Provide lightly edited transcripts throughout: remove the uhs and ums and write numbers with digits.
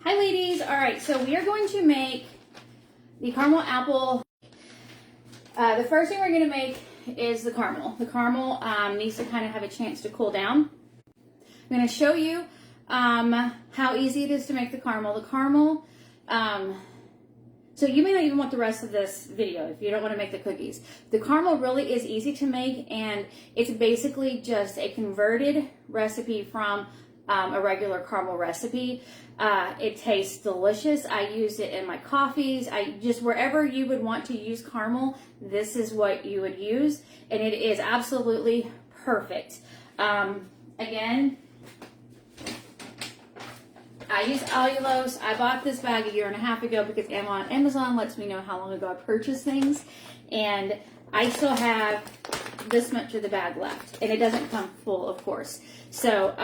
Hi ladies, all right, so we are going to make the caramel apple. The first thing we're going to make is the caramel. The caramel needs to kind of have a chance to cool down. I'm going to show you how easy it is to make the caramel. The caramel, so you may not even want the rest of this video if you don't want to make the cookies. The caramel really is easy to make, and it's basically just a converted recipe from a regular caramel recipe. It tastes delicious. I use it in my coffees. Wherever you would want to use caramel, this is what you would use, and it is absolutely perfect. Again, I use allulose. I bought this bag 1.5 years ago because Amazon lets me know how long ago I purchased things, and I still have this much of the bag left, and it doesn't come full, of course. So,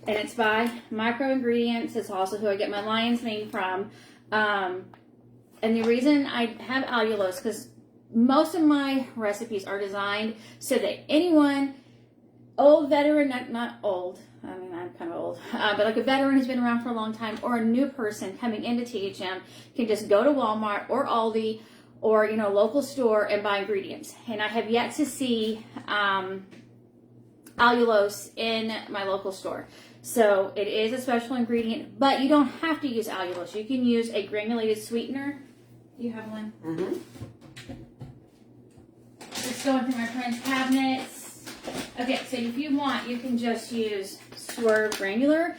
and it's by Micro Ingredients. It's also who I get my lion's mane from. And the reason I have allulose, because most of my recipes are designed so that anyone, old veteran, not old, I mean, I'm kind of old, but like a veteran who's been around for a long time, or a new person coming into THM, can just go to Walmart or Aldi or, you know, local store and buy ingredients. And I have yet to see allulose in my local store. So it is a special ingredient, but you don't have to use allulose. You can use a granulated sweetener. Do you have one? Mm-hmm. Just going through my friend's cabinets. Okay, so if you want, you can just use Swerve granular.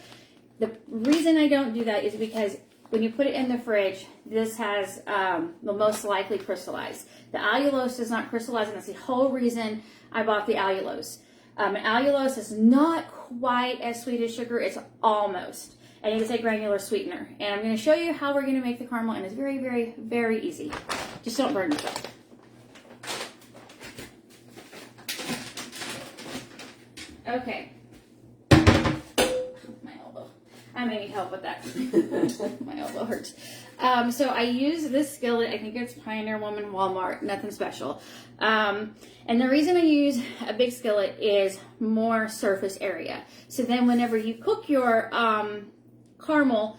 The reason I don't do that is because when you put it in the fridge, this has will most likely crystallize. The allulose does not crystallize, and that's the whole reason I bought the allulose. Allulose is not quite as sweet as sugar. It's almost. And it's a granular sweetener. And I'm going to show you how we're going to make the caramel, and it's very, very, very easy. Just don't burn yourself. Okay. My elbow. I may need help with that. My elbow hurts. So I use this skillet. I think it's Pioneer Woman Walmart. Nothing special. And the reason I use a big skillet is more surface area. So then whenever you cook your caramel,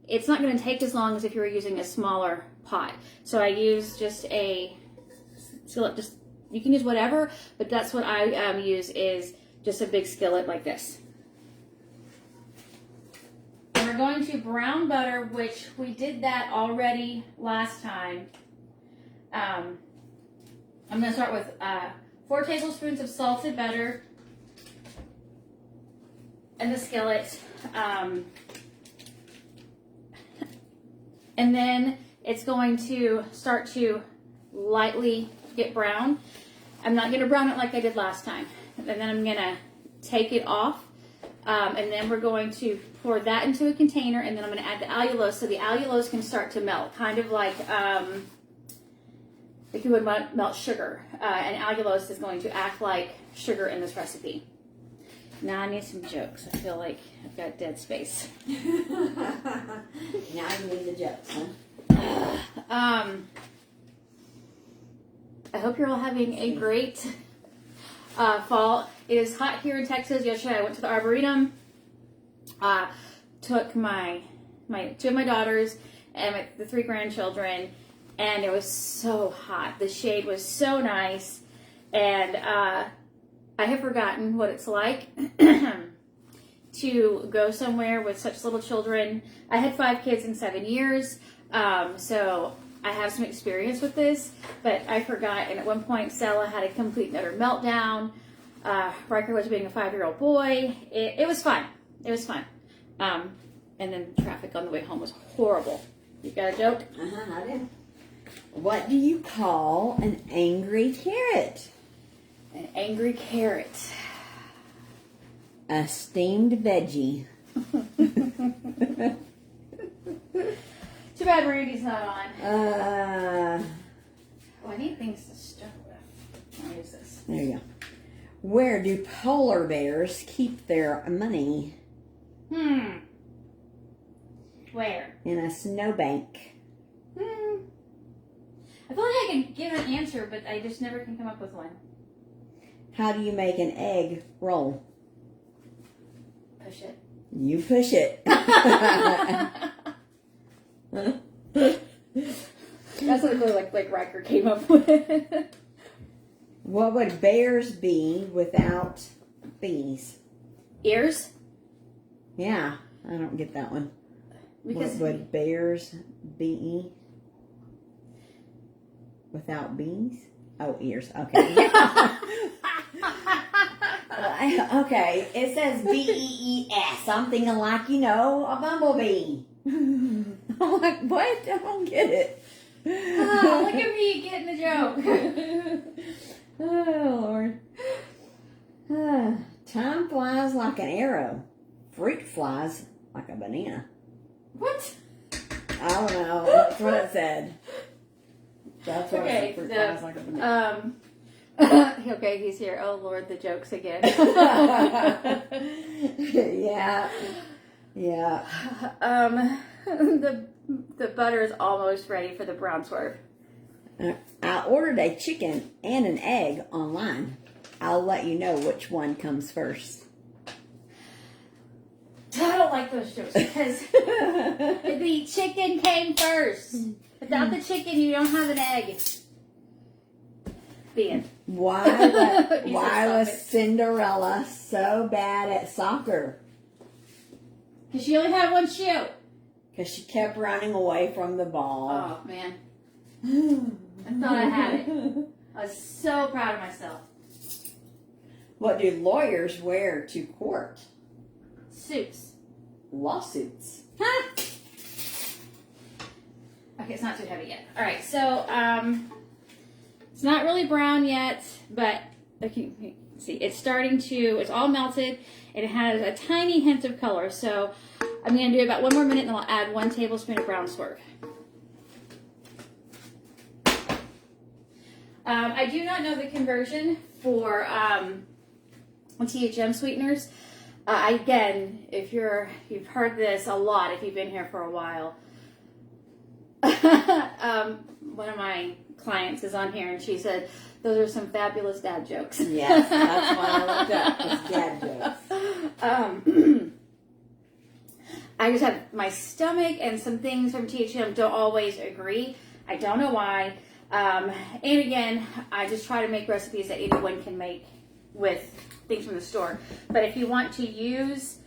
it's not going to take as long as if you were using a smaller pot. So I use just a skillet. Just, you can use whatever, but that's what I use, is just a big skillet like this. And we're going to brown butter, which we did that already last time. I'm going to start with 4 tablespoons of salted butter in the skillet. And then it's going to start to lightly get brown. I'm not going to brown it like I did last time. And then I'm going to take it off. And then we're going to pour that into a container, and then I'm going to add the allulose so the allulose can start to melt, kind of like you would melt sugar. And allulose is going to act like sugar in this recipe. Now I need some jokes. I feel like I've got dead space. Now you need the jokes, huh? I hope you're all having a great fall. It is hot here in Texas. Yesterday I went to the Arboretum, took two of my daughters and the 3 grandchildren, and it was so hot. The shade was so nice, and I have forgotten what it's like to go somewhere with such little children. I had 5 kids in 7 years, so I have some experience with this, but I forgot. And at one point, Stella had a complete and utter meltdown. Riker was being a 5-year-old boy. It was fun. It was fun. And then traffic on the way home was horrible. You got a joke? I do. What do you call an angry carrot? An angry carrot. A steamed veggie. Too bad Randy's not on. Oh, I need things to start with. I'll use this. There you go. Where do polar bears keep their money? Where? In a snowbank. I feel like I can give an answer, but I just never can come up with one. How do you make an egg roll? Push it. You push it. That's what like Riker came up with. What would bears be without bees? Ears? Yeah, I don't get that one. Because What would bears be without bees? Oh, ears. Okay. Okay, it says BEES. I'm thinking like, a bumblebee. I'm like, what? I don't get it. Oh, look at me getting the joke. Oh, Lord. Time flies like an arrow. Fruit flies like a banana. What? I don't know. That's what it said. That's what Okay, it said. Fruit flies like a banana. Okay, he's here. Oh Lord, the jokes again. Yeah. Yeah. The butter is almost ready for the brown swerve. I ordered a chicken and an egg online. I'll let you know which one comes first. I don't like those jokes because the chicken came first. Without the chicken, you don't have an egg. The end. Why was Cinderella so bad at soccer? Because she only had one shoe. Because she kept running away from the ball. Oh, man. I thought I had it. I was so proud of myself. What do lawyers wear to court? Suits. Lawsuits. Huh? Okay, it's not too heavy yet. All right, so it's not really brown yet, but okay, see, it's all melted, and it has a tiny hint of color. So I'm going to do about 1 more minute, and then I'll add 1 tablespoon of brown swerve. I do not know the conversion for THM sweeteners. Again, you've heard this a lot if you've been here for a while. One of my clients is on here, and she said, "Those are some fabulous dad jokes." Yes, that's why I looked up, was dad jokes. I just have my stomach and some things from THM don't always agree. I don't know why. And again, I just try to make recipes that anyone can make with things from the store. But if you want to use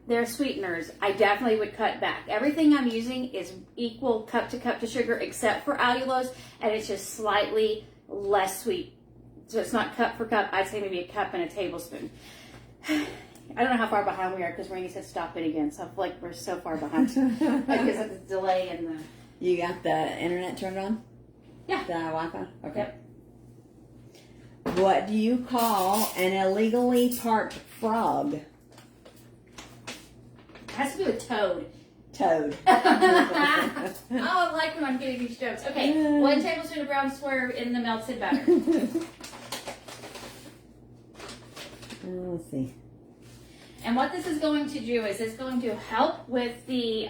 their sweeteners, I definitely would cut back. Everything I'm using is equal cup to sugar except for allulose, and it's just slightly less sweet. So it's not cup for cup. I'd say maybe a cup and a tablespoon. I don't know how far behind we are because Randy said stop it again. So I feel like we're so far behind because of the delay and the... You got the internet turned on? Yeah. The Wi-Fi? Okay. Yep. What do you call an illegally parked frog? It has to do with toad. Toad. Oh, I like when I'm getting these jokes. Okay, 1 tablespoon of brown swerve in the melted butter. Let's see. And what this is going to do is it's going to help with the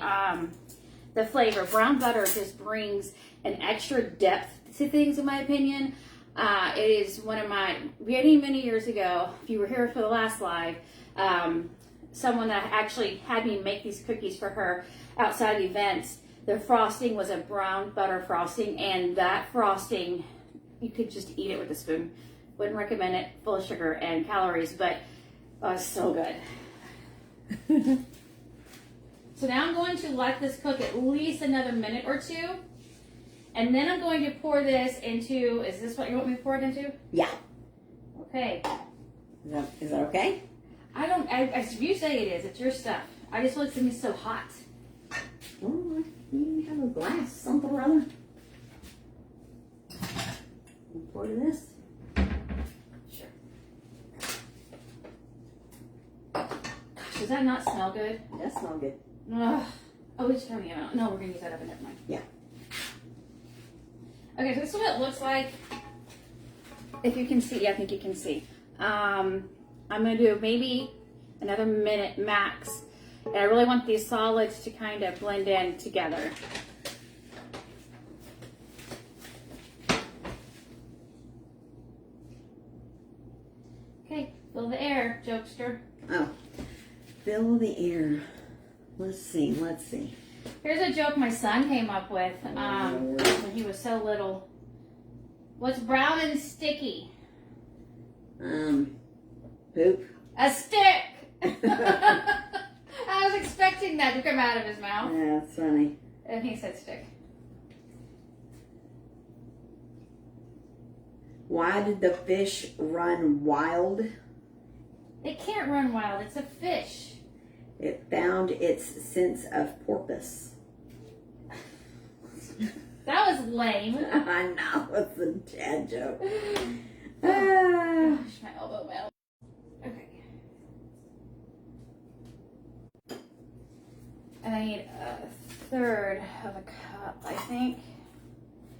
flavor. Brown butter just brings an extra depth to things, in my opinion. It is one of my, many years ago, if you were here for the last live, someone that actually had me make these cookies for her outside events, the frosting was a brown butter frosting, and that frosting, you could just eat it with a spoon. Wouldn't recommend it, full of sugar and calories, but so good. So now I'm going to let this cook at least another minute or 2. And then I'm going to pour this into, is this what you want me to pour it into? Yeah. Okay. Is that okay? As you say it is, it's your stuff. I just feel like it's so hot. Oh, you have a glass, something or other. Pour this. Sure. Gosh, does that not smell good? It does smell good. Ugh. Oh, we just turning it on. No, we're going to use that oven. Never mind. Yeah. Okay, so this is what it looks like. If you can see, yeah, I think you can see. I'm going to do maybe another minute max. And I really want these solids to kind of blend in together. Okay, fill the air, jokester. Oh. Fill the air. Let's see. Here's a joke my son came up with when he was so little. What's brown and sticky? Poop. A stick! I was expecting that to come out of his mouth. Yeah, that's funny. And he said stick. Why did the fish run wild? It can't run wild. It's a fish. It found its sense of porpoise. That was lame. I know, it's a dad joke. Gosh, my elbow. Okay. And I need a third of a cup, I think.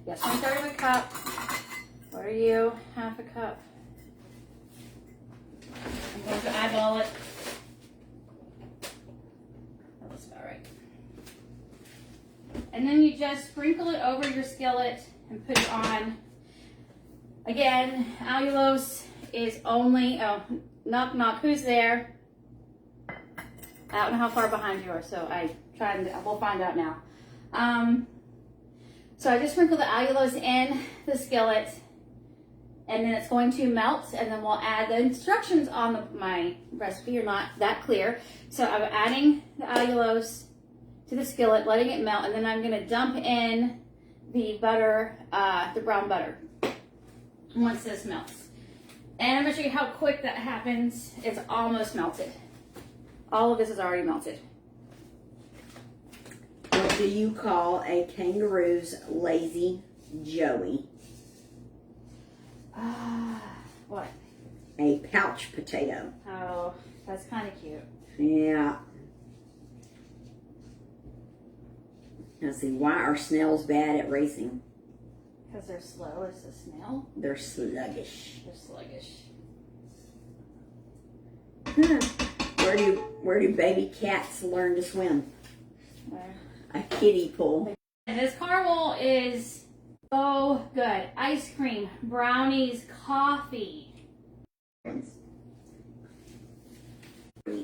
Yes, 1/3 of a cup. What are you? Half a cup. I'm going to eyeball it. That looks about right. And then you just sprinkle it over your skillet and put it on. Again, allulose is only, oh, knock, knock, who's there? I don't know how far behind you are, so we'll find out now. So I just sprinkle the allulose in the skillet, and then it's going to melt, and then we'll add the instructions on my recipe are not that clear. So I'm adding the allulose to the skillet, letting it melt, and then I'm gonna dump in the butter, the brown butter, once this melts. And I'm gonna show you how quick that happens. It's almost melted. All of this is already melted. What do you call a kangaroo's lazy Joey? What? A pouch potato. Oh, that's kind of cute. Yeah. Let's see, why are snails bad at racing? Because they're slow as a snail. They're sluggish. They're sluggish. Where do baby cats learn to swim? Where? A kiddie pool. And this caramel is so good. Ice cream, brownies, coffee.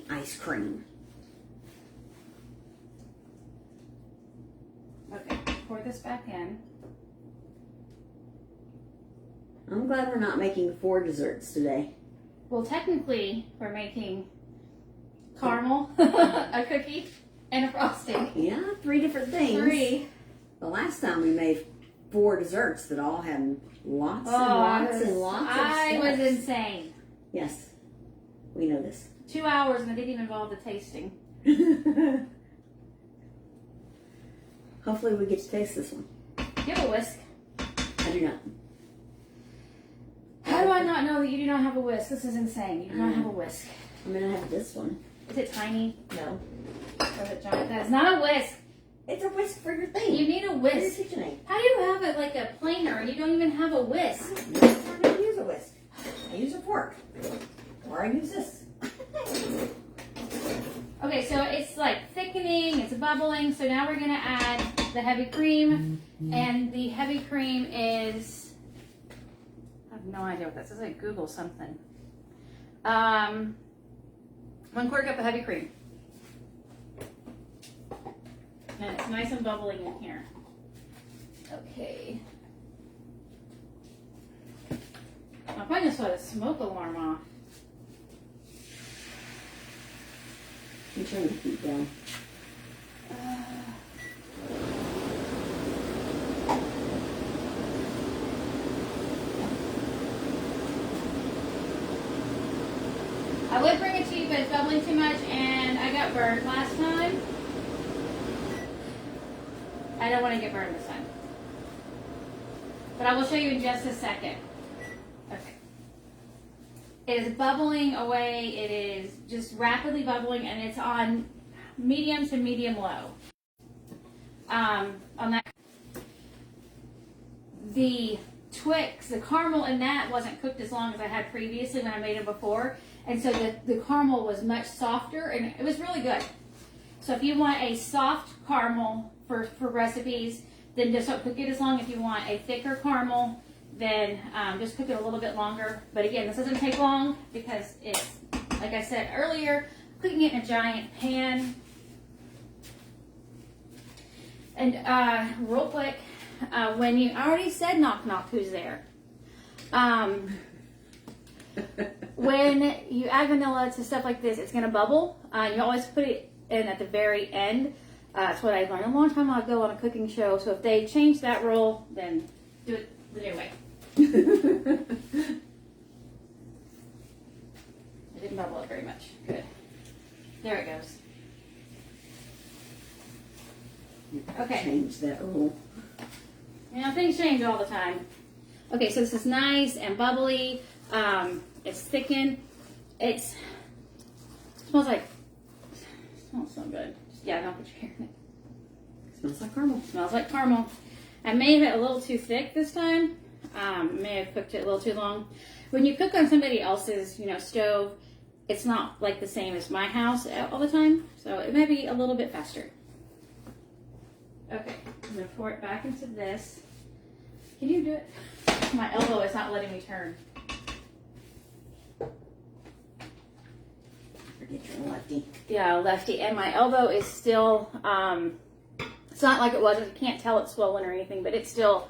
Ice cream. Okay, pour this back in. I'm glad we're not making 4 desserts today. Well, technically, we're making caramel, a cookie, and a frosting. Yeah, 3 different things. 3. The last time we made 4 desserts that all had lots and lots of I was steps. insane. Yes, we know this. 2 hours, and it didn't even involve the tasting. Hopefully we get to taste this one. Do you have a whisk? I do not. How do I not know that you do not have a whisk? This is insane. You do not have a whisk. I'm gonna have this one. Is it tiny? No. Or is it giant? That is not a whisk. It's a whisk for your thing. You need a For your whisk. KitchenAid. How do you have it like a planer and you don't even have a whisk? I don't use a whisk. I use a fork. Or I use this. Okay, so it's like thickening, it's bubbling. So now we're gonna add the heavy cream. And the heavy cream is, I have no idea what that says. I Google something. 1/4 cup of heavy cream. And it's nice and bubbling in here. Okay. I'm going to set a smoke alarm off. I'm trying to keep down. I would bring it to you, but it's bubbling too much, and I got burned last time. I don't want to get burned this time. But I will show you in just a second. Okay. It is bubbling away. It is just rapidly bubbling, and it's on medium to medium low. On that, the Twix, the caramel in that wasn't cooked as long as I had previously when I made it before. And so the caramel was much softer, and it was really good. So if you want a soft caramel for recipes, then just don't cook it as long. If you want a thicker caramel, then just cook it a little bit longer. But again, this doesn't take long because it's, like I said earlier, cooking it in a giant pan. And real quick, when you I already said knock knock, who's there? When you add vanilla to stuff like this, it's gonna bubble. You always put it in at the very end. That's what I learned a long time ago on a cooking show. So if they change that rule, then do it the new way. It didn't bubble up very much. Good. There it goes. Okay. Change that rule. You know, things change all the time. Okay, so this is nice and bubbly. It's thickened. It smells so good. Yeah, don't put your hair in it. Smells like caramel. Smells like caramel. I may have it a little too thick this time. May have cooked it a little too long. When you cook on somebody else's, stove, it's not like the same as my house all the time. So it may be a little bit faster. Okay, I'm gonna pour it back into this. Can you do it? My elbow is not letting me turn. Forget you're a lefty. Yeah, lefty, and my elbow is still, it's not like it was, I can't tell it's swollen or anything, but it still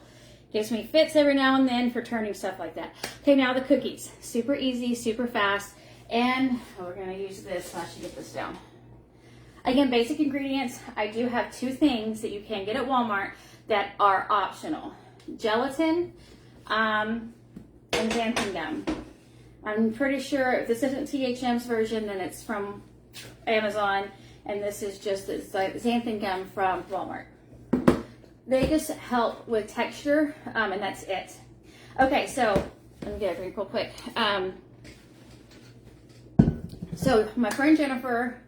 gives me fits every now and then for turning stuff like that. Okay, now the cookies. Super easy, super fast, and we're gonna use this, I should get this down. Again, basic ingredients. I do have two things that you can get at Walmart that are optional. Gelatin and xanthan gum. I'm pretty sure if this isn't THM's version, then it's from Amazon, and this is just like xanthan gum from Walmart. They just help with texture, and that's it. Okay, so let me get a drink real quick. So my friend Jennifer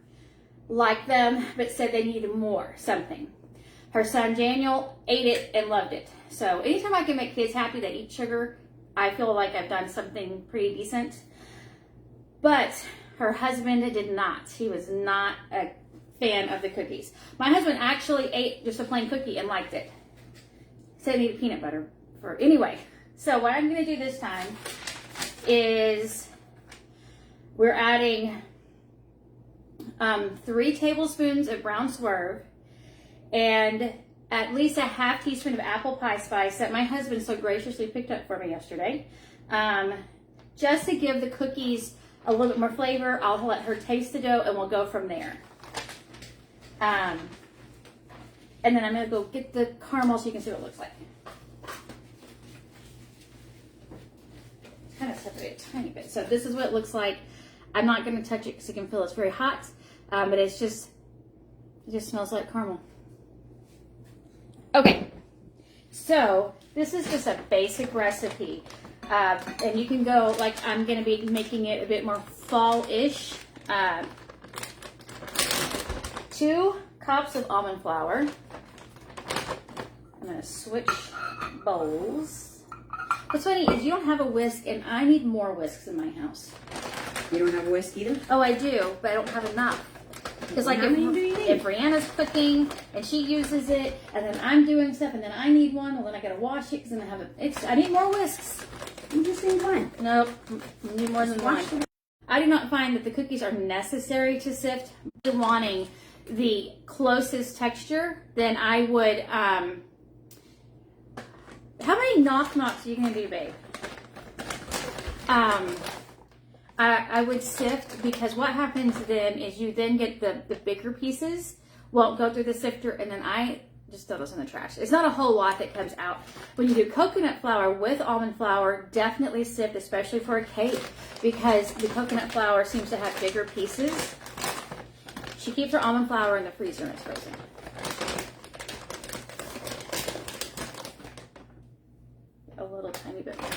liked them, but said they needed more something. Her son Daniel ate it and loved it. So anytime I can make kids happy that eat sugar, I feel like I've done something pretty decent. But her husband did not. He was not a fan of the cookies. My husband actually ate just a plain cookie and liked it. Said he needed peanut butter. Anyway, so what I'm going to do this time is we're adding 3 tablespoons of brown swerve and at least a half teaspoon of apple pie spice that my husband so graciously picked up for me yesterday. Just to give the cookies a little bit more flavor. I'll let her taste the dough and we'll go from there. And then I'm going to go get the caramel so you can see what it looks like. Kind of separate a tiny bit. So this is what it looks like. I'm not going to touch it because you can feel it's very hot, but it just smells like caramel. Okay, so this is just a basic recipe, and you can go, like I'm going to be making it a bit more fall-ish. 2 cups of almond flour. I'm going to switch bowls. What's funny is you don't have a whisk, and I need more whisks in my house. You don't have a whisk either? Oh, I do, but I don't have enough. Because like if Brianna's cooking and she uses it, and then I'm doing stuff, and then I need one, well then I gotta wash it because then I need more whisks. You just need one. Nope, I need more than one. I do not find that the cookies are necessary to sift. Wanting the closest texture, then I would. How many knock knocks are you gonna do, babe? I would sift, because what happens then is you then get the bigger pieces won't go through the sifter, and then I just throw those in the trash. It's not a whole lot that comes out. When you do coconut flour with almond flour, definitely sift, especially for a cake, because the coconut flour seems to have bigger pieces. She keeps her almond flour in the freezer and it's frozen. A little tiny bit more.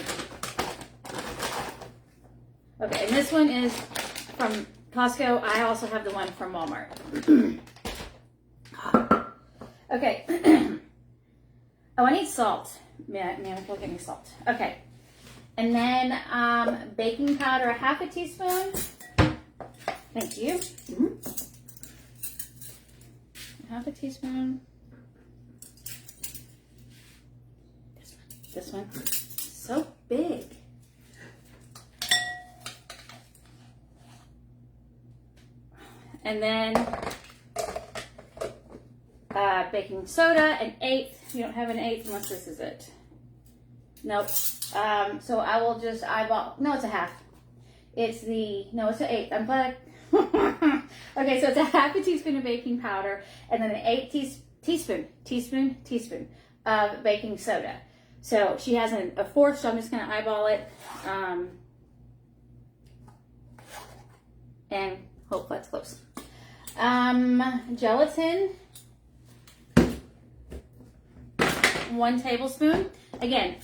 Okay, and this one is from Costco. I also have the one from Walmart. Okay. Oh, I need salt. Man, I feel like I need salt. Okay. And then baking powder, 1/2 teaspoon. Thank you. Mm-hmm. 1/2 teaspoon. This one. So big. and then baking soda, an eighth. You don't have an eighth unless this is it. Nope. So I will just eyeball. No, it's a half. It's an eighth. I'm glad. Okay, so it's a half a teaspoon of baking powder, and then an eighth teaspoon of baking soda. So she has a fourth, so I'm just going to eyeball it. And hope that's close. Gelatin, 1 tablespoon. Again,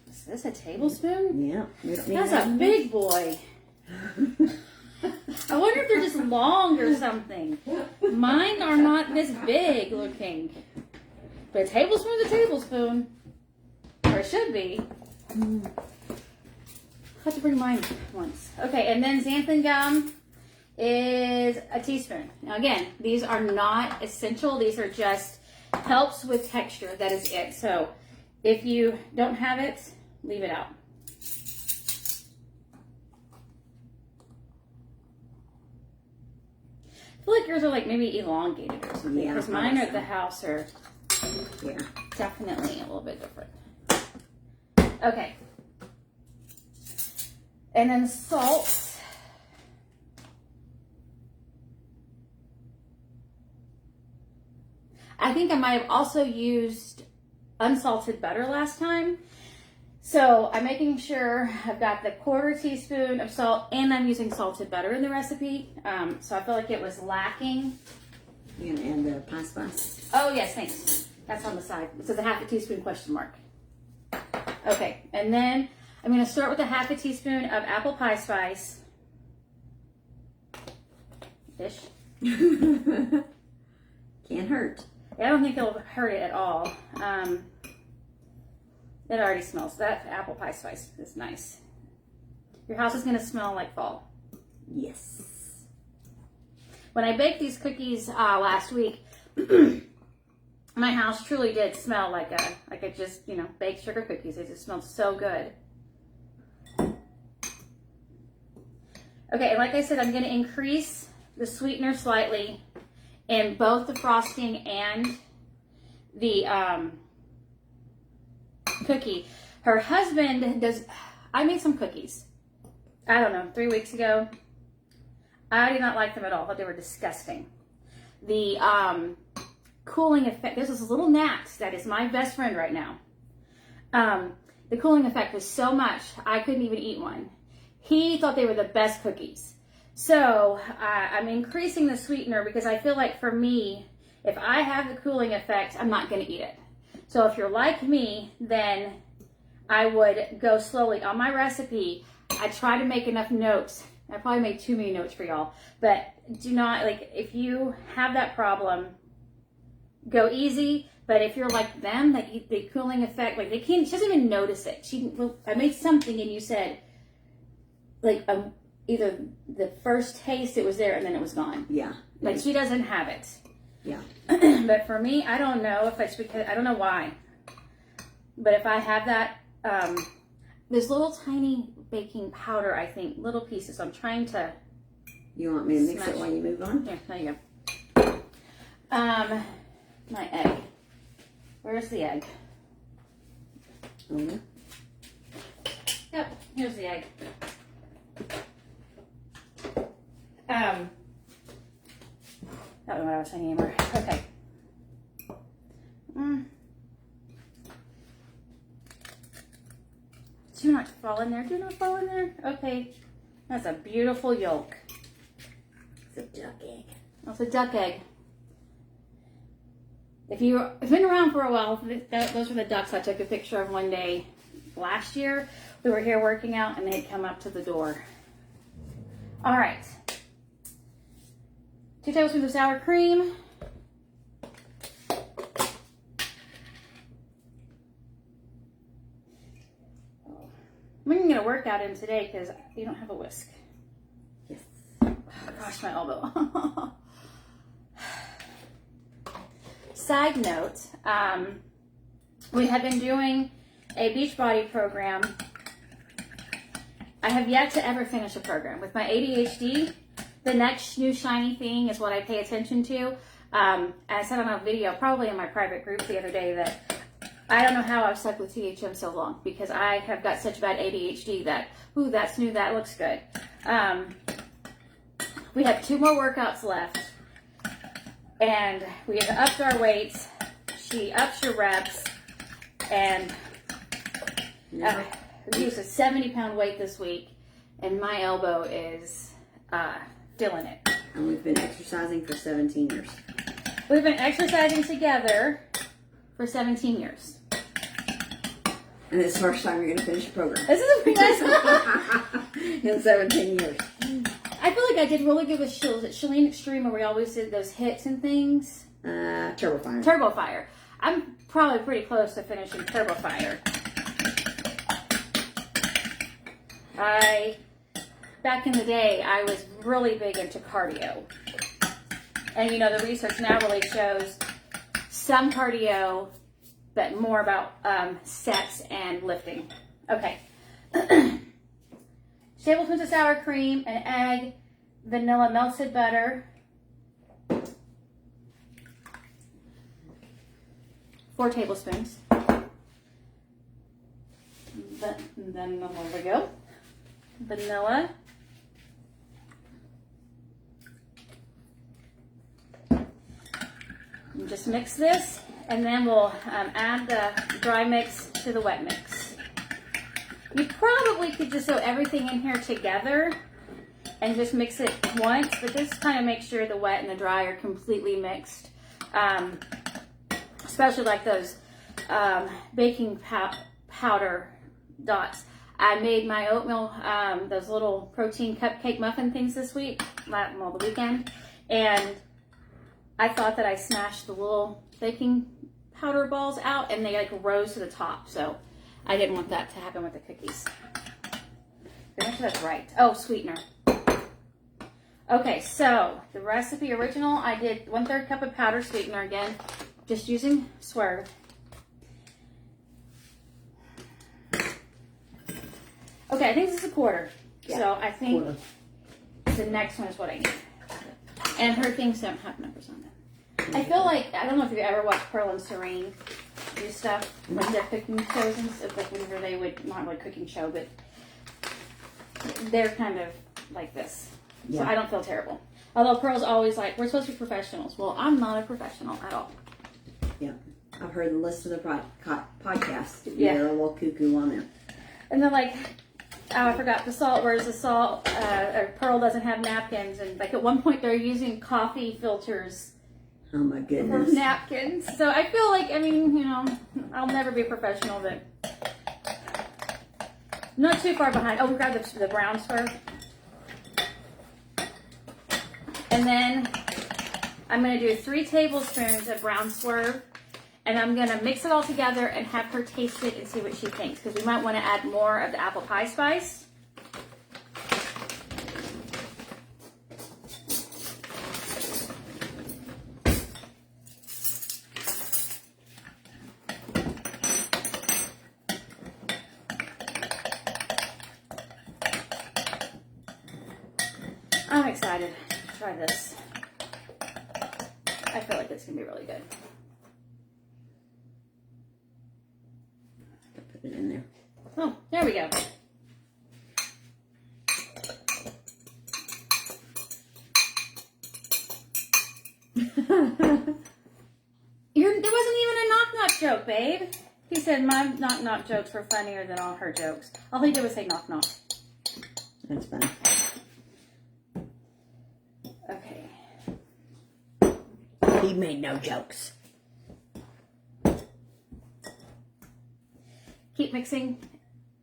is this a tablespoon? Yeah. That's a big boy. I wonder if they're just long or something. Mine are not this big looking. But a tablespoon's a tablespoon. Or it should be. I have to bring mine once. Okay, and then xanthan gum is a teaspoon. Now again, these are not essential. These are just helps with texture. That is it. So if you don't have it, leave it out. I feel like yours are like maybe elongated or something. Yeah, because mine at the house are definitely a little bit different. Okay. And then salt. I think I might have also used unsalted butter last time. So I'm making sure I've got the 1/4 teaspoon of salt, and I'm using salted butter in the recipe. So I feel like it was lacking. You gonna add the pie spice? Oh yes, thanks. That's on the side. It says a 1/2 teaspoon question mark. Okay, and then I'm going to start with a 1/2 teaspoon of apple pie spice. Ish. Can't hurt. I don't think it'll hurt it at all. It already smells. That apple pie spice is nice. Your house is going to smell like fall. Yes. When I baked these cookies last week, my house truly did smell like a just, baked sugar cookies. It just smelled so good. Okay, and like I said, I'm going to increase the sweetener slightly in both the frosting and the cookie. Her husband I made some cookies, I don't know, 3 weeks ago. I did not like them at all. I thought they were disgusting. The cooling effect, there's this little gnat that is my best friend right now. The cooling effect was so much, I couldn't even eat one. He thought they were the best cookies. So I'm increasing the sweetener because I feel like for me, if I have the cooling effect, I'm not going to eat it. So if you're like me, then I would go slowly on my recipe. I try to make enough notes. I probably made too many notes for y'all, but do not, if you have that problem, go easy. But if you're like them, that the cooling effect, she doesn't even notice it. I made something and you said, either the first taste it was there and then it was gone. Yeah. She doesn't have it. Yeah. But for me, I don't know if it's because, I don't know why. But if I have that, there's little tiny baking powder, I think, little pieces. So I'm trying to. You want me to mix it while you move on? Yeah, there you go. My egg. Where's the egg? Okay. Yep, here's the egg. I don't know what I was saying anymore. Okay. Do not fall in there. Do not fall in there. Okay. That's a beautiful yolk. It's a duck egg. That's a duck egg. If you've been around for a while, those were the ducks I took a picture of one day last year. We were here working out and they had come up to the door. All right. 2 tablespoons of sour cream. I'm going to get a workout in today because you don't have a whisk. Yes. Oh, gosh, my elbow. Side note, we have been doing a Beachbody program. I have yet to ever finish a program. With my ADHD, The next new shiny thing is what I pay attention to. I said on a video, probably in my private group the other day, that I don't know how I've stuck with THM so long, because I have got such bad ADHD that, ooh, that's new, that looks good. We have 2 more workouts left, and we have upped our weights. She ups your reps, and we used a 70-pound weight this week, and my elbow is feeling it. And we've been exercising for 17 years. We've been exercising together for 17 years. And it's the first time you're going to finish a program. This is a pretty nice in 17 years. I feel like I did really good with Chalene Extreme, where we always did those hits and things. Turbo Fire. Turbo Fire. I'm probably pretty close to finishing Turbo Fire. Back in the day, I was really big into cardio. And you know, the research now really shows some cardio, but more about sets and lifting. Okay. Tablespoons of sour cream, an egg, vanilla melted butter, 4 tablespoons. Then there we go. Vanilla. And just mix this, and then we'll add the dry mix to the wet mix. You probably could just throw everything in here together and just mix it once, but this kind of makes sure the wet and the dry are completely mixed. Especially like those baking powder dots. I made my oatmeal, those little protein cupcake muffin things this week, well, the weekend, and I thought that I smashed the little baking powder balls out and they like rose to the top, so I didn't want that to happen with the cookies. Make sure that's right. Oh, sweetener. Okay, so the recipe original, I did 1/3 cup of powdered sweetener again, just using Swerve. Okay, I think this is a quarter. Yeah, so I think the next one is what I need. And her things don't have numbers on them. I feel like, I don't know if you've ever watched Pearl and Serene do stuff, like their cooking shows and stuff, like whenever they would, not really cooking show, but they're kind of like this. Yeah. So I don't feel terrible. Although Pearl's always like, we're supposed to be professionals. Well, I'm not a professional at all. Yeah. I've heard the list of the podcast. Yeah. They're a little cuckoo on there. And then like, oh, I forgot the salt. Where's the salt? Pearl doesn't have napkins. And like at one point they're using coffee filters. Oh my goodness. For napkins. So I feel like, I mean, you know, I'll never be professional, but not too far behind. Oh, we grabbed the brown Swerve. And then I'm going to do 3 tablespoons of brown Swerve. And I'm going to mix it all together and have her taste it and see what she thinks. Because we might want to add more of the apple pie spice. I'm excited to try this. I feel like it's going to be really good. Put it in there. Oh, there we go. There wasn't even a knock-knock joke, babe. He said my knock-knock jokes were funnier than all her jokes. All he did was say knock-knock. That's funny. Okay. He made no jokes. Keep mixing.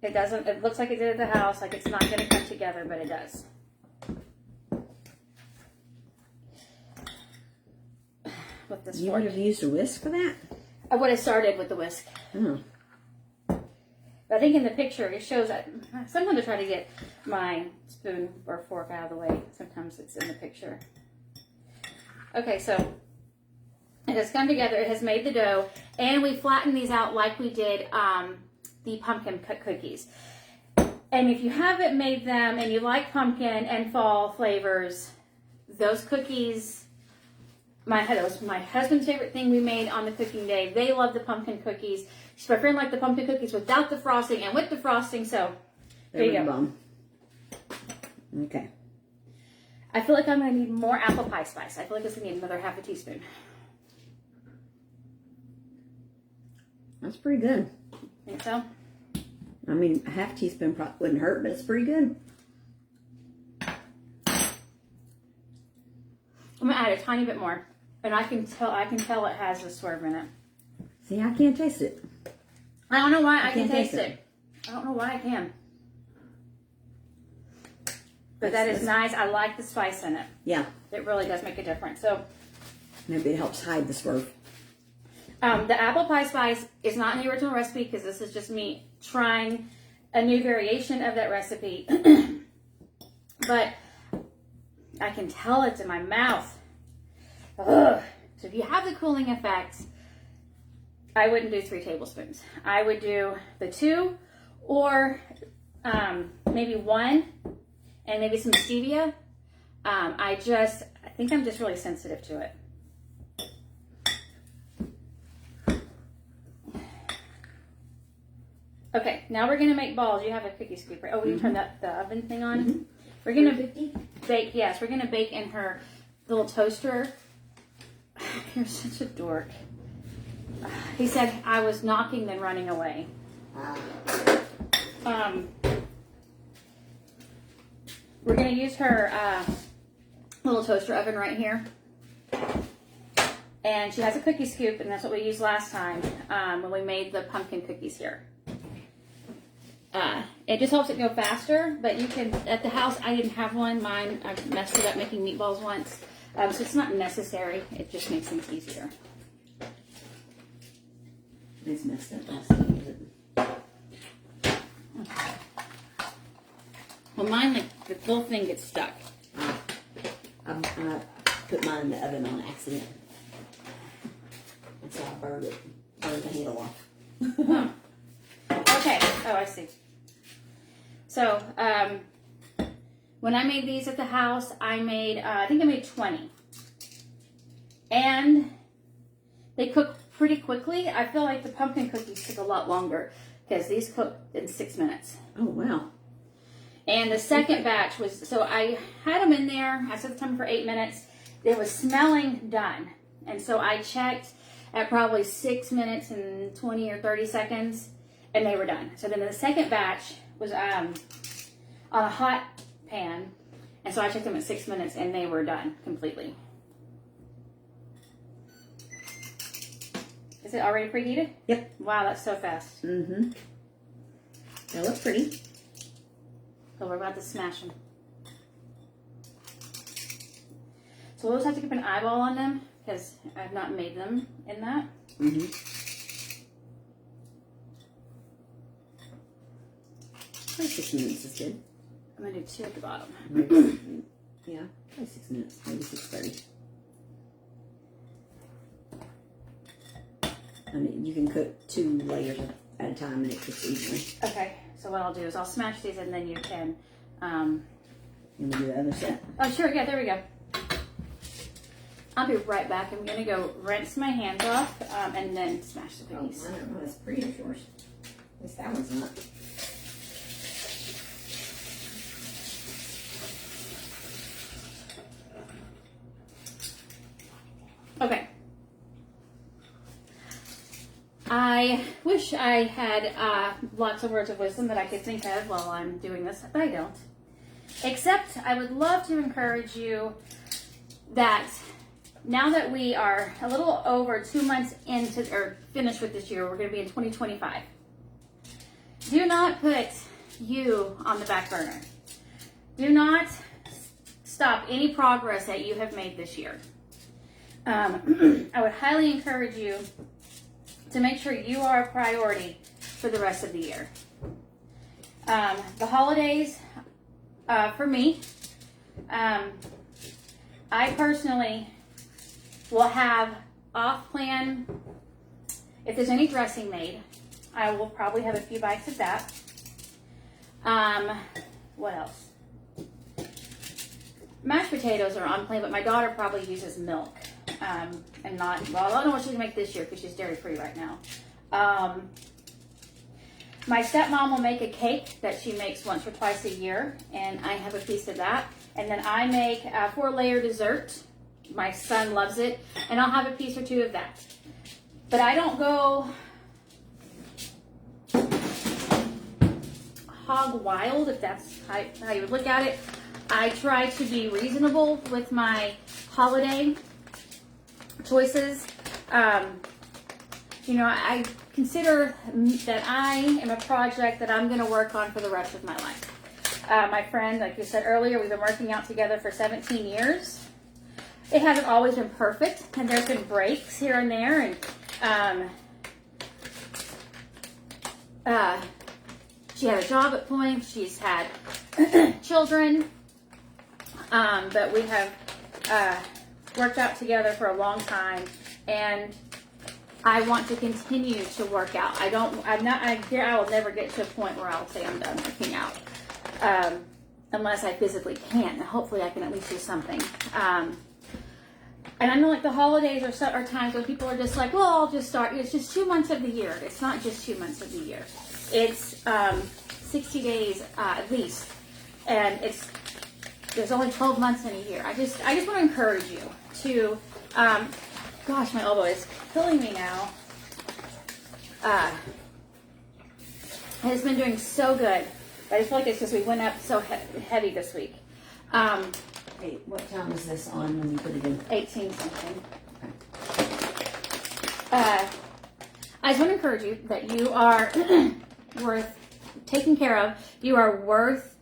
It looks like it did at the house, like it's not going to come together, but it does. With this You fork. would have used a whisk for that? I would have started with the whisk. Oh. But I think in the picture it shows that sometimes I try to get my spoon or fork out of the way. Sometimes it's in the picture. Okay, so it has come together. It has made the dough, and we flattened these out like we did the pumpkin cookies. And if you haven't made them and you like pumpkin and fall flavors, those cookies, that was my husband's favorite thing we made on the cooking day. They love the pumpkin cookies. My friend liked the pumpkin cookies without the frosting and with the frosting. So there you go. Okay. I feel like I'm going to need more apple pie spice. I feel like it's going to need another half a teaspoon. That's pretty good. Think so? I mean, a half teaspoon probably wouldn't hurt, but it's pretty good. I'm going to add a tiny bit more. And I can tell it has a swerve in it. See, I can't taste it. I don't know why I can taste it. I don't know why I can. But that is nice. I like the spice in it. Yeah. It really does make a difference. So maybe it helps hide the swerve. The apple pie spice is not in the original recipe because this is just me trying a new variation of that recipe. But I can tell it's in my mouth. Ugh. So if you have the cooling effect, I wouldn't do 3 tablespoons. I would do the 2 or maybe 1 and maybe some stevia. I think I'm just really sensitive to it. Okay, now we're gonna make balls. You have a cookie scoop, right? Oh, will you turn the oven thing on? Mm-hmm. We're gonna bake, yes, we're gonna bake in her little toaster. You're such a dork. He said I was knocking then running away. We're gonna use her little toaster oven right here. And she has a cookie scoop, and that's what we used last time when we made the pumpkin cookies here. It just helps it go faster, but you can, at the house, I didn't have one. Mine, I messed it up making meatballs once. So it's not necessary. It just makes things easier. It's messed up last time. Okay. Well, mine, like, the little thing gets stuck. I put mine in the oven on accident. And so I burned the handle off. Huh. Okay. Oh, I see. So, when I made these at the house, I think I made 20. And they cook pretty quickly. I feel like the pumpkin cookies took a lot longer because these cooked in 6 minutes. Oh, wow. And the second batch was, so I had them in there. I set the timer for 8 minutes. They were smelling done. And so I checked at probably 6 minutes and 20 or 30 seconds, and they were done. So then the second batch was on a hot pan, and so I checked them at 6 minutes, and they were done completely. Is it already preheated? Yep. Wow, that's so fast. Mm-hmm. They look pretty. So we're about to smash them. So we'll just have to keep an eyeball on them because I've not made them in that. Mm-hmm. 6 minutes is good. I'm going to do 2 at the bottom. Yeah, probably 6 minutes, maybe 6:30. I mean, you can cook 2 layers at a time and it cooks easily. Okay, so what I'll do is I'll smash these and then you can... You want to do the other set? Oh, sure, yeah, there we go. I'll be right back. I'm going to go rinse my hands off and then smash the cookies. Oh, I don't know. That's pretty of yours. At least that one's not. Okay. I wish I had lots of words of wisdom that I could think of while I'm doing this, but I don't. Except I would love to encourage you that now that we are a little over 2 months into or finished with this year, we're going to be in 2025. Do not put you on the back burner. Do not stop any progress that you have made this year. I would highly encourage you to make sure you are a priority for the rest of the year. The holidays, for me, I personally will have off plan. If there's any dressing made, I will probably have a few bites of that. What else? mashed potatoes are on plain, but my daughter probably uses milk. And not, well, I don't know what she's gonna make this year because she's dairy free right now. My stepmom will make a cake that she makes once or twice a year, and I have a piece of that. And then I make a 4-layer dessert. My son loves it, and I'll have a piece or 2 of that. But I don't go hog wild, if that's how you would look at it. I try to be reasonable with my holiday choices. You know, I consider that I am a project that I'm going to work on for the rest of my life. My friend, like you said earlier, we've been working out together for 17 years. It hasn't always been perfect, and there's been breaks here and there, and she had a job at points, she's had children, but we have worked out together for a long time, and I want to continue to work out. I will never get to a point where I'll say I'm done working out, unless I physically can. Hopefully I can at least do something. And I know like the holidays are times when people are just like, well, I'll just start. It's just 2 months of the year. It's not just 2 months of the year. It's 60 days at least. And there's only 12 months in a year. I just want to encourage you to, gosh, my elbow is killing me now. It's been doing so good. I just feel like it's because we went up so heavy this week. Hey, what time is this on when you put it in? 18 something. I just want to encourage you that you are worth taking care of. You are worth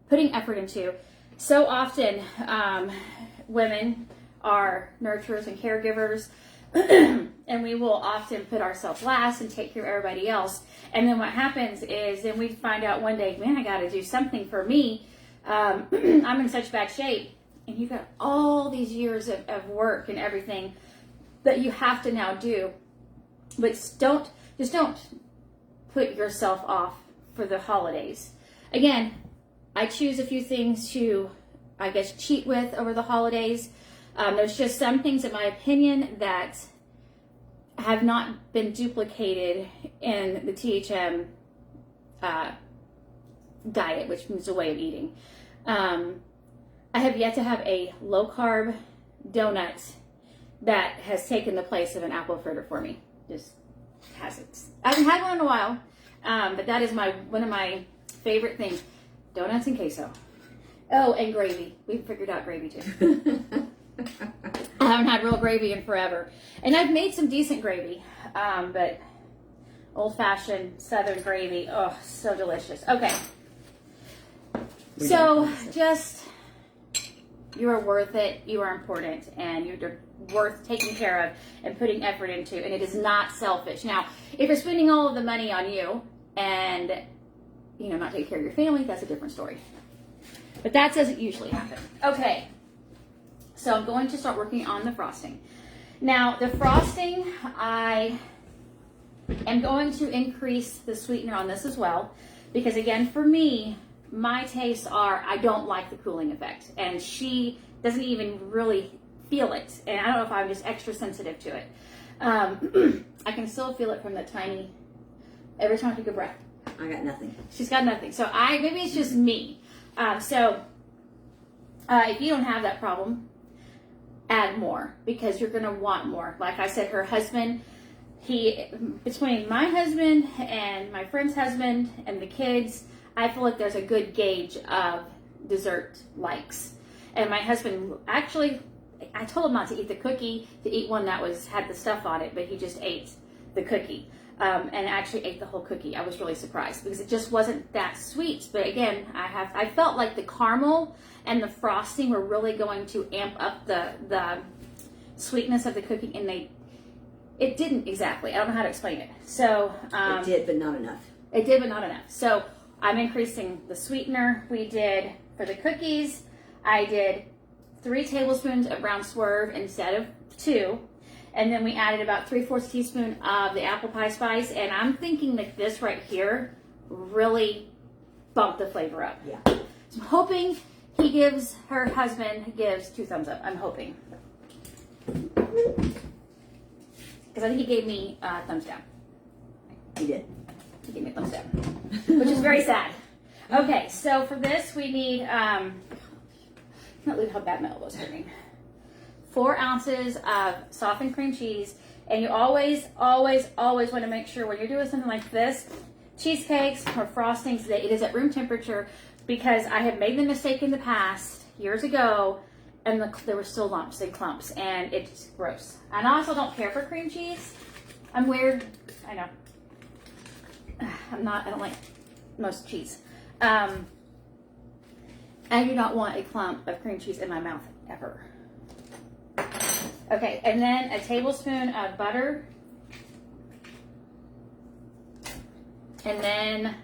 putting effort into. So often, women are nurturers and caregivers, and we will often put ourselves last and take care of everybody else. And then what happens is, then we find out one day, man, I got to do something for me. I'm in such bad shape, and you've got all these years of work and everything that you have to now do. But just don't put yourself off for the holidays. Again, I choose a few things to, I guess, cheat with over the holidays. There's just some things, in my opinion, that have not been duplicated in the THM diet, which means a way of eating. I have yet to have a low-carb donut that has taken the place of an apple fritter for me. Just hasn't. I haven't had one in a while, but that is one of my favorite things. Donuts and queso. Oh, and gravy. We've figured out gravy too. I haven't had real gravy in forever. And I've made some decent gravy, but old-fashioned Southern gravy, oh, so delicious. Okay. So just, you are worth it, you are important, and you're worth taking care of and putting effort into, and it is not selfish. Now, if you're spending all of the money on you and, you know, not taking care of your family, that's a different story. But that doesn't usually happen. Okay, so I'm going to start working on the frosting. Now, the frosting, I am going to increase the sweetener on this as well, because again, for me, my tastes are, I don't like the cooling effect, and she doesn't even really feel it, and I don't know if I'm just extra sensitive to it. I can still feel it from the tiny, every time I take a breath. I got nothing. She's got nothing. So maybe it's just me. If you don't have that problem, add more, because you're going to want more. Like I said, her husband, between my husband and my friend's husband and the kids, I feel like there's a good gauge of dessert likes. And my husband, actually, I told him not to eat the cookie, to eat one that had the stuff on it, but he just ate the cookie. And actually ate the whole cookie. I was really surprised because it just wasn't that sweet. But again, I felt like the caramel and the frosting were really going to amp up the sweetness of the cookie, and it didn't exactly. I don't know how to explain it. So it did, but not enough. It did, but not enough. So I'm increasing the sweetener. We did, for the cookies, I did 3 tablespoons of brown swerve instead of 2. And then we added about 3/4 teaspoon of the apple pie spice. And I'm thinking that this right here really bumped the flavor up. Yeah. So I'm hoping her husband gives 2 thumbs up. I'm hoping. Because I think he gave me thumbs down. He did. He gave me a thumbs down, which is very sad. Okay, so for this we need, I can't believe how bad my elbow's hurting. 4 ounces of softened cream cheese. And you always, always, always want to make sure when you're doing something like this, cheesecakes or frostings, that it is at room temperature, because I have made the mistake in the past, years ago, and there were still lumps and clumps, and it's gross. And I also don't care for cream cheese. I'm weird. I know. I don't like most cheese. I do not want a clump of cream cheese in my mouth ever. Okay, and then a tablespoon of butter. And then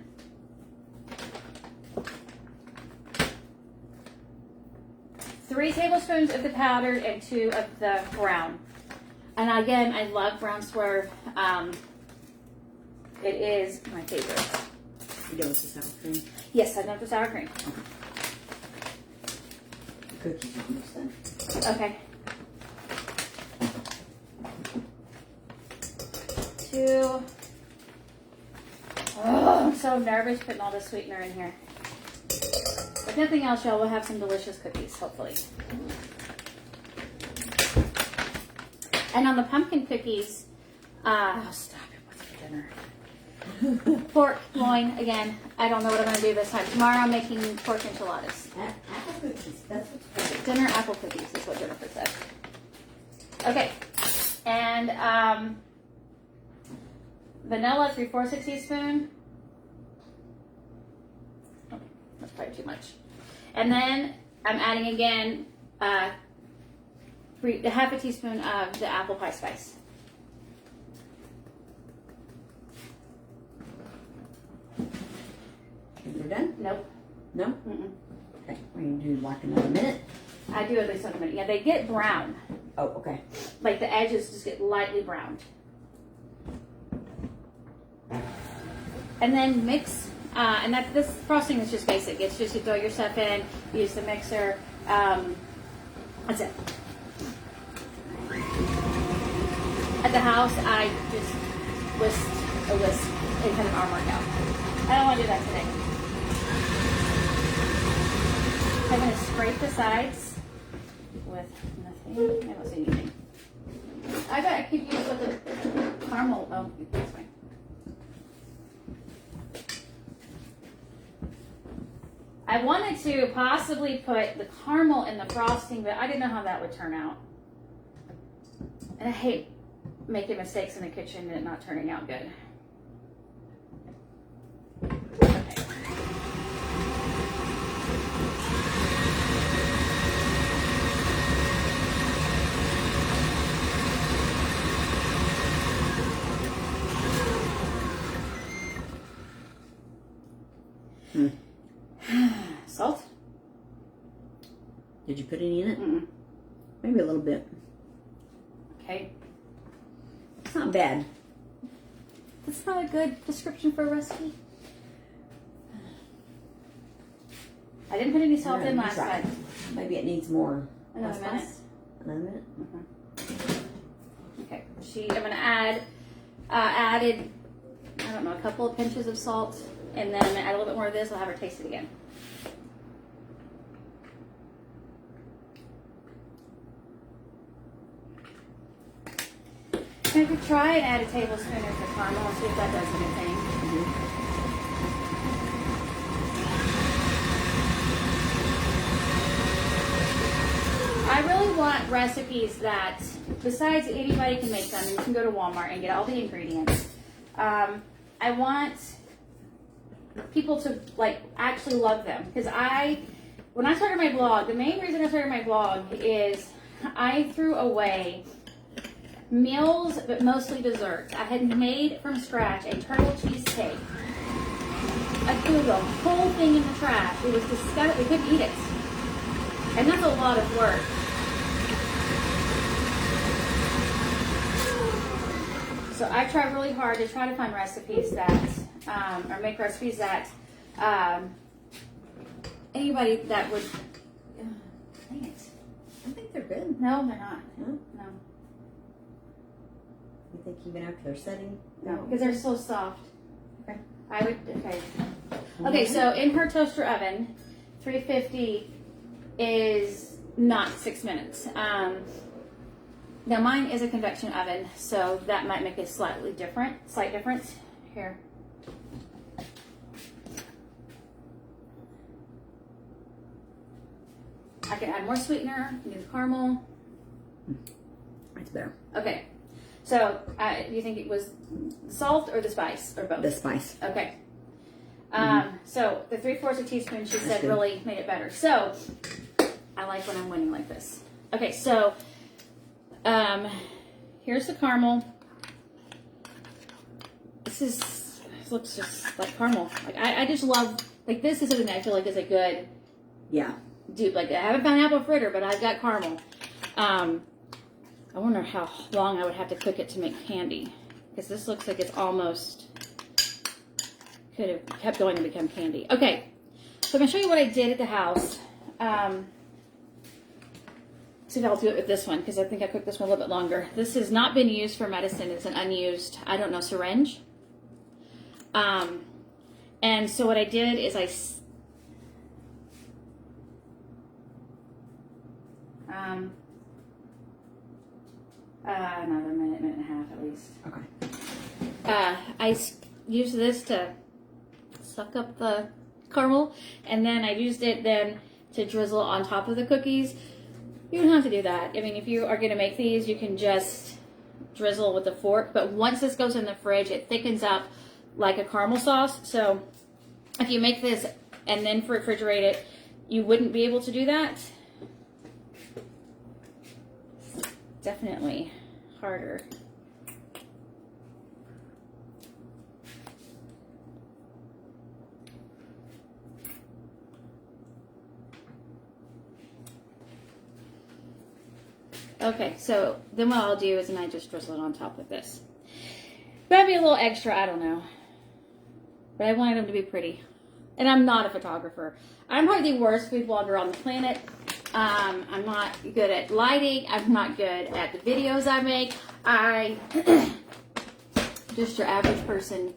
three tablespoons of the powdered and 2 of the brown. And again, I love brown swerve. It is my favorite. You go with the sour cream? Yes, I love the sour cream. The cookies are almost done. Okay. 2. Oh, I'm so nervous putting all this sweetener in here. If nothing else, y'all will have some delicious cookies, hopefully. And on the pumpkin cookies, oh, stop it, what's for dinner? Pork loin, again, I don't know what I'm going to do this time. Tomorrow I'm making pork enchiladas. Apple cookies, that's what's good. Dinner apple cookies is what Jennifer said. Okay, and vanilla, 3/4 teaspoon. Oh, that's probably too much. And then I'm adding again half a teaspoon of the apple pie spice. You're done? Nope. No? Mm-mm. Okay, we're going to do like another minute. I do at least another minute. Yeah, they get brown. Oh, okay. Like the edges just get lightly browned. And then mix, and this frosting is just basic. It's just you throw your stuff in, use the mixer. That's it. At the house, I just whisk a whisk and kind of arm work out. I don't want to do that today. I'm going to scrape the sides with nothing. I don't see anything. I bet I could use with the caramel. Oh, that's fine. I wanted to possibly put the caramel in the frosting, but I didn't know how that would turn out. And I hate making mistakes in the kitchen and it not turning out good. Okay. Salt? Did you put any in it? Mm-mm. Maybe a little bit. Okay. It's not bad. That's not a good description for a recipe. I didn't put any salt in last time. Maybe it needs more. Another minute. Another minute? Mm-hmm. Okay. I'm going to add, added, I don't know, a couple of pinches of salt, and then add a little bit more of this. I'll have her taste it again. I could try and add a tablespoon of the caramel and see if that does anything. Mm-hmm. I really want recipes that, besides anybody can make them, and you can go to Walmart and get all the ingredients. I want people to actually love them, because when I started my blog, the main reason I started my blog is I threw away meals, but mostly desserts. I had made from scratch a turtle cheesecake. I threw the whole thing in the trash. It was disgusting. We couldn't eat it. And that's a lot of work. So I try really hard to try to find recipes that, or make recipes that anybody that would I think they're good. No, they're not. No? No. You think even after they're setting? No, because they're so soft. Okay. Okay, so in her toaster oven, 350 is not 6 minutes. Now mine is a convection oven, so that might make a slight difference. Here. I can add more sweetener, use caramel. That's better. Okay, so do you think it was salt or the spice, or both? The spice. Okay. So the 3/4 teaspoon, she said, good. really made it better. So I like when I'm winning like this. Okay, so here's the caramel. This looks just like caramel. Like I just love, like, this is something that I feel like is a good dupe. Like, I haven't found apple fritter, but I've got caramel. I wonder how long I would have to cook it to make candy, because this looks like it's almost could have kept going and become candy. Okay, so I'm gonna show you what I did at the house. See if I'll do it with this one, because I think I cooked this one a little bit longer. This has not been used for medicine. It's an unused, I don't know, syringe. And so what I did is another minute and a half at least. Okay. I used this to suck up the caramel, and then I used it then to drizzle on top of the cookies. You don't have to do that. I mean, if you are going to make these, you can just drizzle with a fork, but once this goes in the fridge, it thickens up like a caramel sauce. So if you make this and then refrigerate it, you wouldn't be able to do that. Definitely harder. Okay, so then what I'll do is, and I just drizzle it on top of this. That'd be a little extra, I don't know. But I wanted them to be pretty. And I'm not a photographer. I'm probably the worst food blogger on the planet. I'm not good at lighting. I'm not good at the videos I make. I just your average person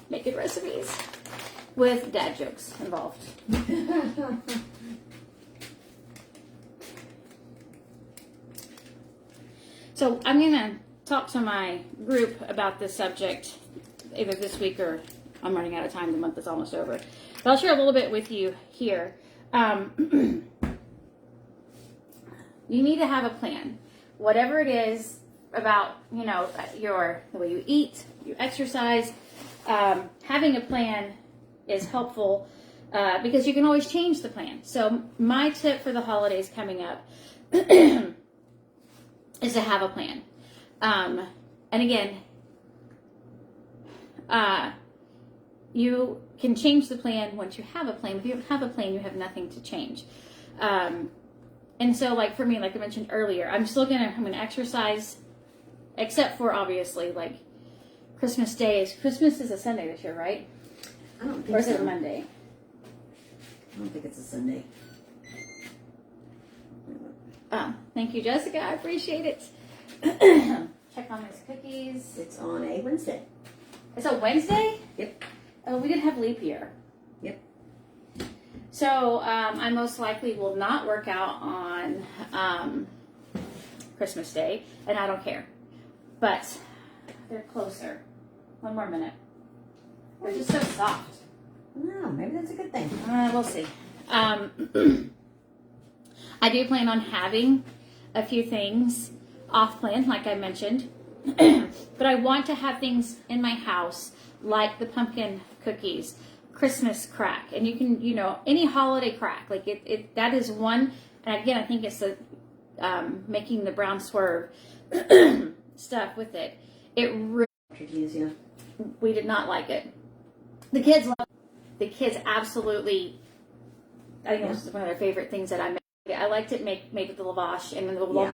making recipes with dad jokes involved. So I'm going to talk to my group about this subject either this week, or I'm running out of time. The month is almost over. But I'll share a little bit with you here. You need to have a plan. Whatever it is about, you know, the way you eat, you exercise, having a plan is helpful because you can always change the plan. So my tip for the holidays coming up is to have a plan. And again, you can change the plan once you have a plan. If you don't have a plan, you have nothing to change. And so, like, for me, like I mentioned earlier, I'm gonna exercise, except for obviously like Christmas Day. Christmas is a Sunday this year, right? I don't think so. Or is it a Monday? I don't think it's a Sunday. Thank you, Jessica. I appreciate it. Check on these cookies. It's on a Wednesday. It's a Wednesday? Yep. Oh, we didn't have leap year. Yep. So I most likely will not work out on Christmas Day, and I don't care. But they're closer. One more minute. They're just so soft. No, maybe that's a good thing. We'll see. I do plan on having a few things off plan, like I mentioned. But I want to have things in my house, like the pumpkin cookies, Christmas crack, and you can, you know, any holiday crack. Like that is one. And again, I think it's the making the brown swerve stuff with it. It really, we did not like it. The kids love it. The kids absolutely. I think it was one of their favorite things that I made. I liked it made with the lavash, and then the lavash.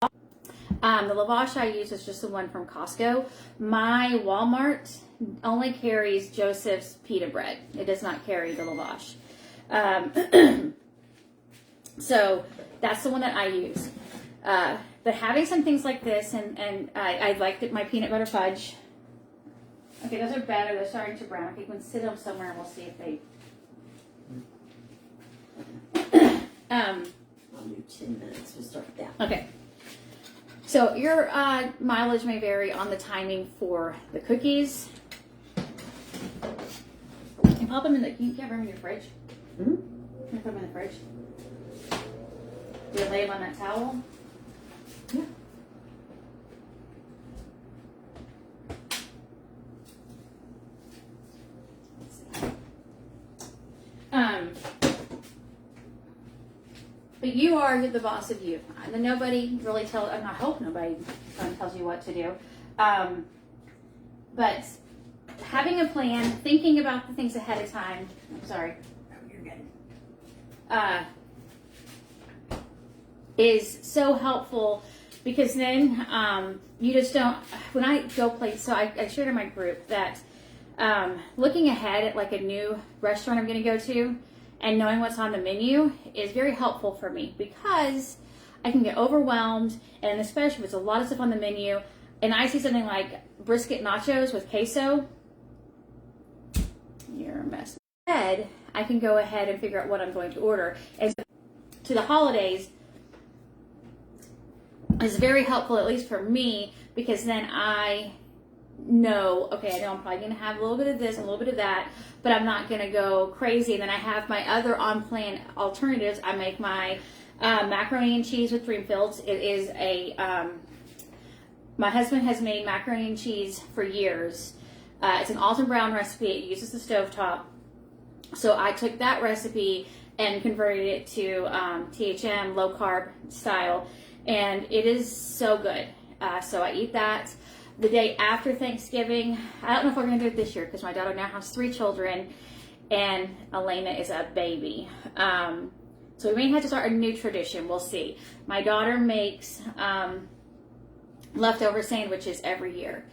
The lavash I use is just the one from Costco. My Walmart only carries Joseph's pita bread. It does not carry the lavash. So that's the one that I use. But having some things like this, and I liked my peanut butter fudge. Okay, those are better. They're starting to brown. Okay, we can sit them somewhere and we'll see if they. I'll do 10 minutes to start that. Okay. So your mileage may vary on the timing for the cookies. You can pop them in the. You have room in your fridge. Mm-hmm. Can you put them in the fridge? Do you lay them on that towel? Yeah. But you are the boss of you. And nobody really tells, and I hope nobody tells you what to do. But having a plan, thinking about the things ahead of time. I'm sorry. Oh, you're good. Is so helpful because then you just don't. When I go play, so I shared in my group that looking ahead at like a new restaurant I'm going to go to and knowing what's on the menu is very helpful for me because I can get overwhelmed, and especially if it's a lot of stuff on the menu and I see something like brisket nachos with queso, you're a mess. Instead, I can go ahead and figure out what I'm going to order. And to the holidays is very helpful, at least for me, because then I know, okay, I know I'm probably going to have a little bit of this and a little bit of that, but I'm not going to go crazy. And then I have my other on-plan alternatives. I make my macaroni and cheese with Dreamfields. It is a, my husband has made macaroni and cheese for years. It's an Alton Brown recipe. It uses the stovetop. So I took that recipe and converted it to THM, low carb style. And it is so good. So I eat that. The day after Thanksgiving, I don't know if we're going to do it this year because my daughter now has 3 children and Elena is a baby. So we may have to start a new tradition. We'll see. My daughter makes leftover sandwiches every year.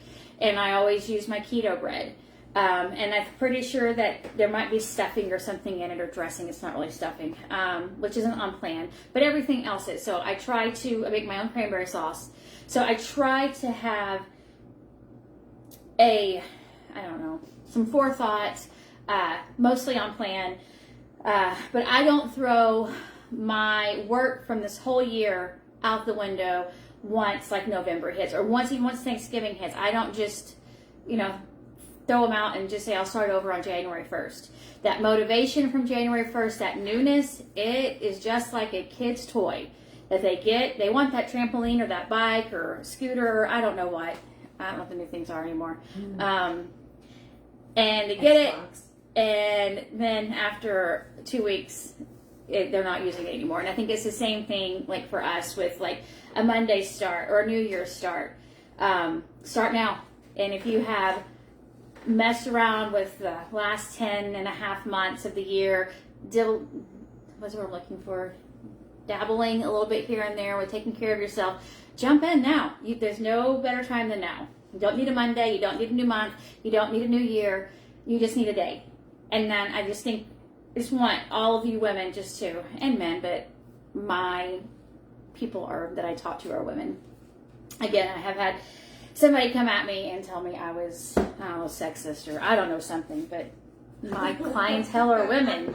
And I always use my keto bread. And I'm pretty sure that there might be stuffing or something in it or dressing. It's not really stuffing, which isn't on plan. But everything else is. So I try to make my own cranberry sauce. So I try to have some forethought, mostly on plan. But I don't throw my work from this whole year out the window once like November hits or once Thanksgiving hits. I don't just, throw them out and just say I'll start over on January 1st. That motivation from January 1st, that newness, it is just like a kid's toy that they want that trampoline or that bike or scooter or I don't know what. I don't know what the new things are anymore. And they get it, and then after 2 weeks, they're not using it anymore. And I think it's the same thing like for us with like a Monday start or a New Year's start. Start now. And if you have messed around with the last 10 and a half months of the year, what's what I'm looking for? Dabbling a little bit here and there with taking care of yourself. Jump in now. There's no better time than now. You don't need a Monday. You don't need a new month. You don't need a new year. You just need a day. And then I just want all of you women just to, and men, but my people that I talk to are women. Again, I have had somebody come at me and tell me I was, sexist or I don't know something, but my clientele are women.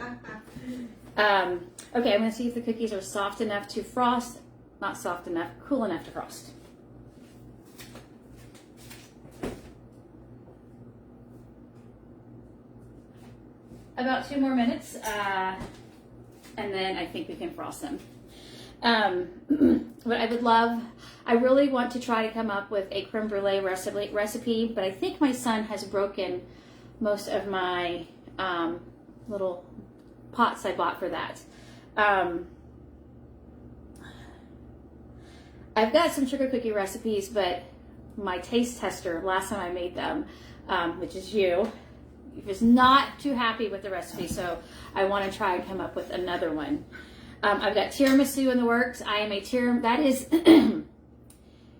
Okay, I'm going to see if the cookies are soft enough to frost. Not soft enough, cool enough to frost. About 2 more minutes, and then I think we can frost them. What I really want to try to come up with a creme brulee recipe, but I think my son has broken most of my little pots I bought for that. I've got some sugar cookie recipes, but my taste tester, last time I made them, which is you, was not too happy with the recipe, so I want to try and come up with another one. I've got tiramisu in the works. I am that is,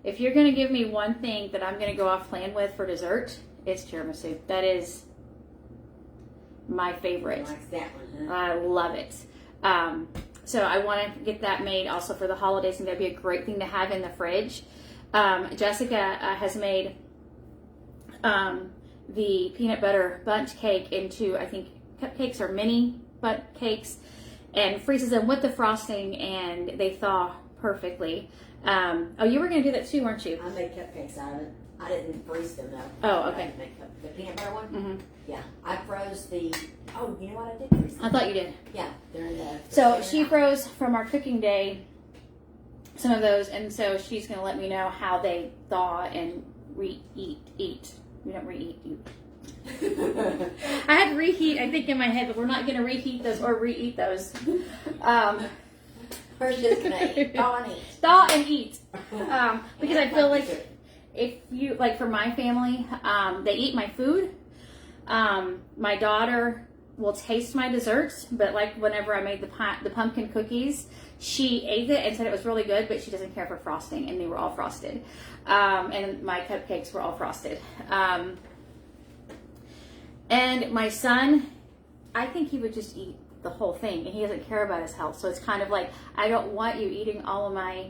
if you're going to give me one thing that I'm going to go off plan with for dessert, it's tiramisu. That is my favorite. Likes that one, huh? I love it. So I want to get that made also for the holidays, and that'd be a great thing to have in the fridge. Jessica has made the peanut butter bundt cake into, I think, cupcakes or mini bundt cakes, and freezes them with the frosting, and they thaw perfectly. Oh, you were going to do that too, weren't you? I made cupcakes out of it. I didn't freeze them though. Oh, okay. I didn't make the peanut butter one? Mm-hmm. Yeah. I froze the, oh, you know what? I did freeze them. I thought you did. Yeah. They're in the. So she froze from our cooking day some of those, and so she's going to let me know how they thaw and eat. We don't reheat. I had reheat, I think, in my head, but we're not going to reheat those or reheat those. We're just going to eat. Thaw and eat. Thaw and eat. Because I feel like if you, like for my family, they eat my food. My daughter will taste my desserts, but like whenever I made the pumpkin cookies, she ate it and said it was really good, but she doesn't care for frosting, and they were all frosted. And my cupcakes were all frosted. And my son, I think he would just eat the whole thing, and he doesn't care about his health. So it's kind of like, I don't want you eating all of my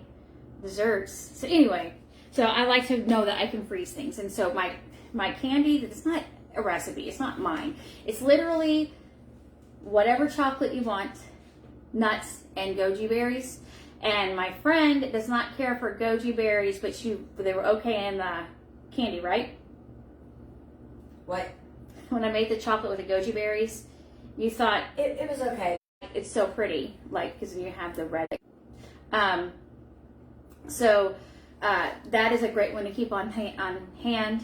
desserts. So anyway, so I like to know that I can freeze things. And so my candy, it's not a recipe. It's not mine. It's literally whatever chocolate you want, nuts and goji berries. And my friend does not care for goji berries, but they were okay in the candy, right? What? When I made the chocolate with the goji berries, you thought It was okay. it's so pretty, like, because you have the red. So that is a great one to keep on hand.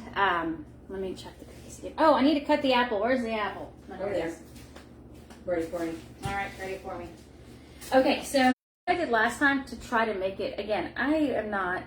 Let me check the cookies again. Oh, I need to cut the apple. Where's the apple? Over there. Ready for you. All right, ready for me. Okay, so I did last time to try to make it again. I am not